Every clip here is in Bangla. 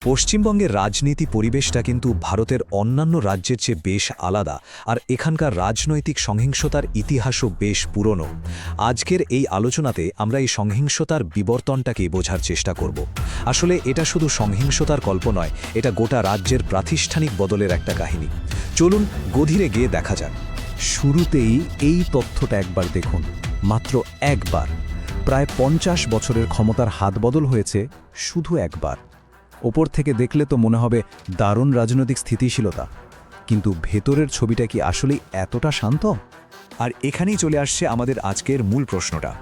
পশ্চিমবঙ্গের রাজনীতি পরিবেশটা কিন্তু ভারতের অন্যান্য রাজ্যের চেয়ে বেশ আলাদা, আর এখানকার রাজনৈতিক সহিংসতার ইতিহাসও বেশ পুরনো। আজকের এই আলোচনাতে আমরা এই সহিংসতার বিবর্তনটাকে বোঝার চেষ্টা করব। আসলে এটা শুধু সহিংসতার গল্প নয়, এটা গোটা রাজ্যের প্রাতিষ্ঠানিক বদলের একটা কাহিনী। চলুন গভীরে গিয়ে দেখা যাক। শুরুতেই এই তথ্যটা একবার দেখুন, মাত্র একবার প্রায় ৫০ বছরের ক্ষমতার হাত বদল হয়েছে শুধু একবার। ওপর থেকে দেখলে তো মনে হবে দারুণ রাজনৈতিক স্থিতিশীলতা, কিন্তু ভেতরের ছবিটা কি আসলেই এতটা শান্ত? আর এখানেই চলে আসছে আমাদের আজকের মূল প্রশ্নটা।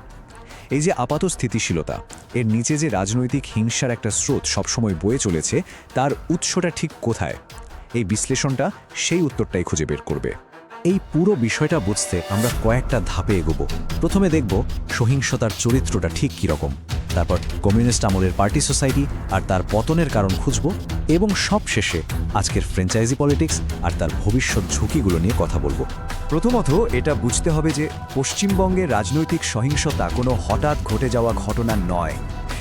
এই যে আপাত স্থিতিশীলতা, এর নিচে যে রাজনৈতিক হিংসার একটা স্রোত সবসময় বয়ে চলেছে, তার উৎসটা ঠিক কোথায়? এই বিশ্লেষণটা সেই উত্তরটাই খুঁজে বের করবে। এই পুরো বিষয়টা বুঝতে আমরা কয়েকটা ধাপে এগোবো। প্রথমে দেখব সহিংসতার চরিত্রটা ঠিক কীরকম, তারপর কমিউনিস্ট আমলের পার্টি সোসাইটি আর তার পতনের কারণ খুঁজব, এবং সবশেষে আজকের ফ্র্যাঞ্চাইজি পলিটিক্স আর তার ভবিষ্যৎ ঝুঁকিগুলো নিয়ে কথা বলবো। প্রথমত এটা বুঝতে হবে যে পশ্চিমবঙ্গের রাজনৈতিক সহিংসতা কোনো হঠাৎ ঘটে যাওয়া ঘটনা নয়।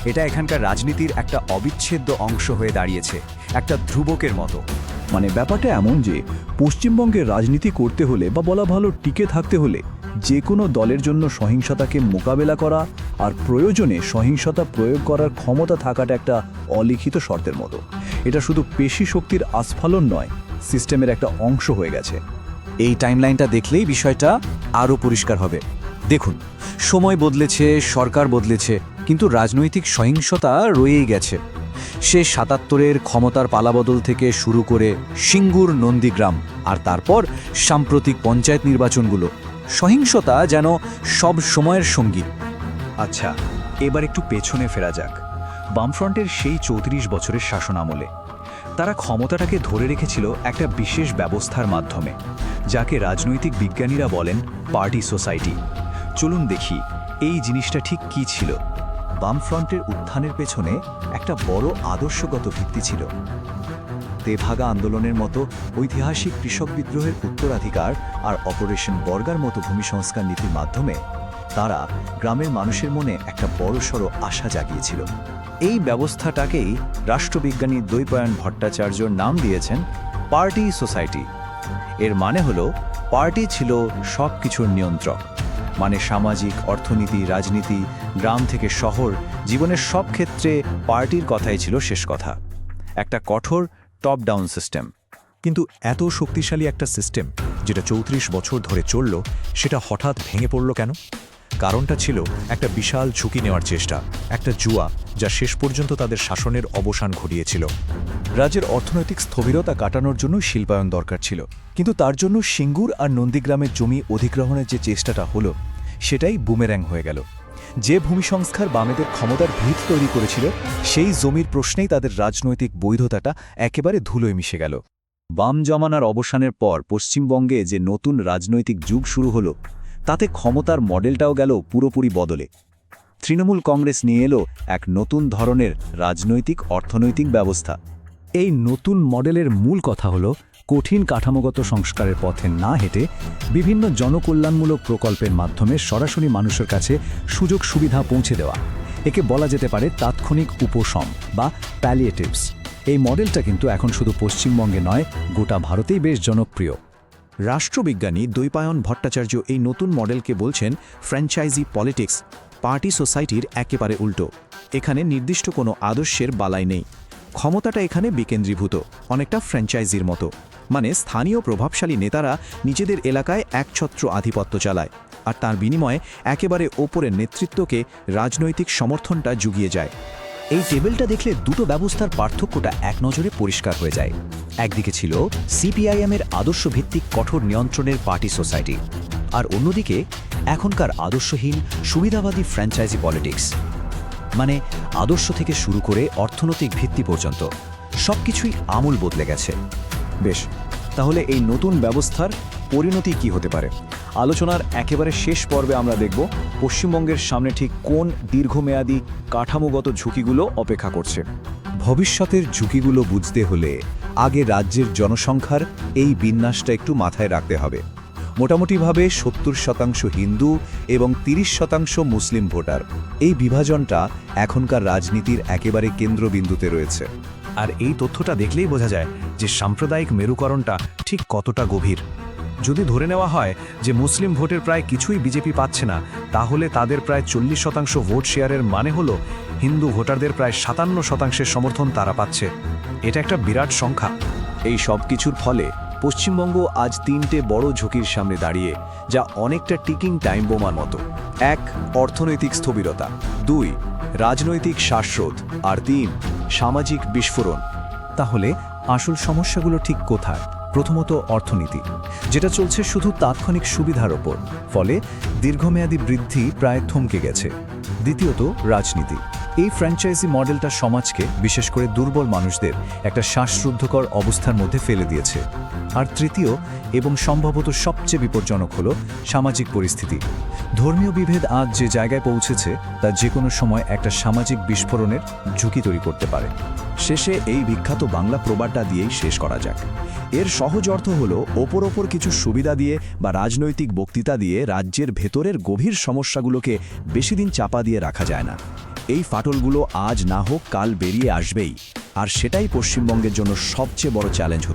এটা এখানকার রাজনীতির একটা অবিচ্ছেদ্য অংশ হয়ে দাঁড়িয়েছে, একটা ধ্রুবকের মতো। মানে ব্যাপারটা এমন যে পশ্চিমবঙ্গের রাজনীতি করতে হলে বা বলা ভালো টিকে থাকতে হলে যে কোনো দলের জন্য সহিংসতাকে মোকাবেলা করা আর প্রয়োজনে সহিংসতা প্রয়োগ করার ক্ষমতা থাকাটা একটা অলিখিত শর্তের মতো। এটা শুধু পেশি শক্তির আস্ফালন নয়, সিস্টেমের একটা অংশ হয়ে গেছে। এই টাইমলাইনটা দেখলেই বিষয়টা আরও পরিষ্কার হবে। দেখুন, সময় বদলেছে, সরকার বদলেছে, কিন্তু রাজনৈতিক সহিংসতা রয়েই গেছে। সে ৭৭-এর ক্ষমতার পালাবদল থেকে শুরু করে সিঙ্গুর, নন্দীগ্রাম আর তারপর সাম্প্রতিক পঞ্চায়েত নির্বাচনগুলো, সহিংসতা যেন সব সময়ের সঙ্গী। আচ্ছা, এবার একটু পেছনে ফেরা যাক। বামফ্রন্টের সেই ৩৪ বছরের শাসন আমলে তারা ক্ষমতাটাকে ধরে রেখেছিল একটা বিশেষ ব্যবস্থার মাধ্যমে, যাকে রাজনৈতিক বিজ্ঞানীরা বলেন পার্টি সোসাইটি। চলুন দেখি এই জিনিসটা ঠিক কী ছিল। বামফ্রন্টের উত্থানের পেছনে একটা বড় আদর্শগত ভিত্তি ছিল। তেভাগা আন্দোলনের মতো ঐতিহাসিক কৃষক বিদ্রোহের উত্তরাধিকার আর অপারেশন বর্গার মতো ভূমি সংস্কার নীতির মাধ্যমে তারা গ্রামের মানুষের মনে একটা বড়সড় আশা জাগিয়েছিল। এই ব্যবস্থাটাকেই রাষ্ট্রবিজ্ঞানী দ্বৈপায়ন ভট্টাচার্য নাম দিয়েছেন পার্টি সোসাইটি। এর মানে হলো পার্টি ছিল সব কিছুর নিয়ন্ত্রক, মানে সামাজিক, অর্থনীতি, রাজনীতি, গ্রাম থেকে শহর, জীবনের সব ক্ষেত্রে পার্টির কথাই ছিল শেষ কথা। একটা কঠোর টপ ডাউন সিস্টেম। কিন্তু এত শক্তিশালী একটা সিস্টেম যেটা ৩৪ বছর ধরে চলল, সেটা হঠাৎ ভেঙে পড়ল কেন? কারণটা ছিল একটা বিশাল ঝুঁকি নেওয়ার চেষ্টা, একটা জুয়া, যা শেষ পর্যন্ত তাদের শাসনের অবসান ঘটিয়েছিল। রাজ্যের অর্থনৈতিক স্থবিরতা কাটানোর জন্য শিল্পায়ন দরকার ছিল, কিন্তু তার জন্য সিঙ্গুর আর নন্দীগ্রামের জমি অধিগ্রহণের যে চেষ্টাটা হলো, সেটাই বুমের্যাং হয়ে গেল। যে ভূমি সংস্কার বামেদের ক্ষমতার ভিত তৈরি করেছিল, সেই জমির প্রশ্নেই তাদের রাজনৈতিক বৈধতাটা একেবারে ধুলোয় মিশে গেল। বাম জমানার অবসানের পর পশ্চিমবঙ্গে যে নতুন রাজনৈতিক যুগ শুরু হলো, তাতে ক্ষমতার মডেলটাও গেল পুরোপুরি বদলে। তৃণমূল কংগ্রেস নিয়ে এলো এক নতুন ধরনের রাজনৈতিক অর্থনৈতিক ব্যবস্থা। এই নতুন মডেলের মূল কথা হলো কঠিন কাঠামোগত সংস্কারের পথে না হেঁটে বিভিন্ন জনকল্যাণমূলক প্রকল্পের মাধ্যমে সরাসরি মানুষের কাছে সুযোগ সুবিধা পৌঁছে দেওয়া। একে বলা যেতে পারে তাৎক্ষণিক উপশম বা প্যালিয়েটিভস। এই মডেলটা কিন্তু এখন শুধু পশ্চিমবঙ্গে নয়, গোটা ভারতেই বেশ জনপ্রিয়। রাষ্ট্রবিজ্ঞানী দ্বৈপায়ন ভট্টাচার্য এই নতুন মডেলকে বলছেন ফ্র্যাঞ্চাইজি পলিটিক্স, পার্টি সোসাইটির একেবারে উল্টো। এখানে নির্দিষ্ট কোনো আদর্শের বালাই নেই। ক্ষমতাটা এখানে বিকেন্দ্রীভূত, অনেকটা ফ্র্যাঞ্চাইজির মতো। মানে স্থানীয় প্রভাবশালী নেতারা নিজেদের এলাকায় একছত্র আধিপত্য চালায়, আর তার বিনিময়ে একেবারে ওপরের নেতৃত্বকে রাজনৈতিক সমর্থনটা জুগিয়ে যায়। এই টেবিলটা দেখলে দুটো ব্যবস্থার পার্থক্যটা এক নজরে পরিষ্কার হয়ে যায়। একদিকে ছিল সিপিআইএমের আদর্শভিত্তিক কঠোর নিয়ন্ত্রণের পার্টি সোসাইটি, আর অন্যদিকে এখনকার আদর্শহীন সুবিধাবাদী ফ্র্যাঞ্চাইজি পলিটিক্স। মানে আদর্শ থেকে শুরু করে অর্থনৈতিক ভিত্তি পর্যন্ত সবকিছুই আমূল বদলে গেছে। বেশ, তাহলে এই নতুন ব্যবস্থার পরিণতি কি হতে পারে? আলোচনার একেবারে শেষ পর্বে আমরা দেখব পশ্চিমবঙ্গের সামনে ঠিক কোন দীর্ঘমেয়াদী কাঠামোগত ঝুঁকিগুলো অপেক্ষা করছে। ভবিষ্যতের ঝুঁকিগুলো বুঝতে হলে আগে রাজ্যের জনসংখ্যার এই বিন্যাসটা একটু মাথায় রাখতে হবে। মোটামুটিভাবে ৭০% হিন্দু এবং ৩০% মুসলিম ভোটার। এই বিভাজনটা এখনকার রাজনীতির একেবারে কেন্দ্রবিন্দুতে রয়েছে। আর এই তথ্যটা দেখলেই বোঝা যায় যে সাম্প্রদায়িক মেরুকরণটা ঠিক কতটা গভীর। যদি ধরে নেওয়া হয় যে মুসলিম ভোটের প্রায় কিছুই বিজেপি পাচ্ছে না, তাহলে তাদের প্রায় 40% ভোট শেয়ারের মানে হলো হিন্দু ভোটারদের প্রায় 57% সমর্থন তারা পাচ্ছে। এটা একটা বিরাট সংখ্যা। এই সব কিছুর ফলে পশ্চিমবঙ্গ আজ 3টে বড় ঝুঁকির সামনে দাঁড়িয়ে, যা অনেকটা টিকিং টাইম বোমার মতো। 1. অর্থনৈতিক স্থবিরতা, 2. রাজনৈতিক শ্বাসরোধ, আর 3. সামাজিক বিস্ফোরণ। তাহলে আসল সমস্যাগুলো ঠিক কোথায়? প্রথমত অর্থনীতি, যেটা চলছে শুধু তাৎক্ষণিক সুবিধার ওপর, ফলে দীর্ঘমেয়াদী বৃদ্ধি প্রায় থমকে গেছে। দ্বিতীয়ত রাজনীতি, এই ফ্র্যাঞ্চাইজি মডেলটা সমাজকে, বিশেষ করে দুর্বল মানুষদের, একটা শ্বাসরুদ্ধকর অবস্থার মধ্যে ফেলে দিয়েছে। আর তৃতীয় এবং সম্ভবত সবচেয়ে বিপজ্জনক হল সামাজিক পরিস্থিতি। ধর্মীয় বিভেদ আজ যে জায়গায় পৌঁছেছে তা যে কোনো সময় একটা সামাজিক বিস্ফোরণের ঝুঁকি তৈরি করতে পারে। শেষে এই বিখ্যাত বাংলা প্রবাদটা দিয়েই শেষ করা যাক। এর সহজ অর্থ হলো, ওপর কিছু সুবিধা দিয়ে বা রাজনৈতিক বক্তৃতা দিয়ে রাজ্যের ভেতরের গভীর সমস্যাগুলোকে বেশি দিন চাপা দিয়ে রাখা যায় না। এই ফাটলগুলো আজ না হোক কাল বেরিয়ে আসবেই, আর সেটাই পশ্চিমবঙ্গের জন্য সবচেয়ে বড় চ্যালেঞ্জ।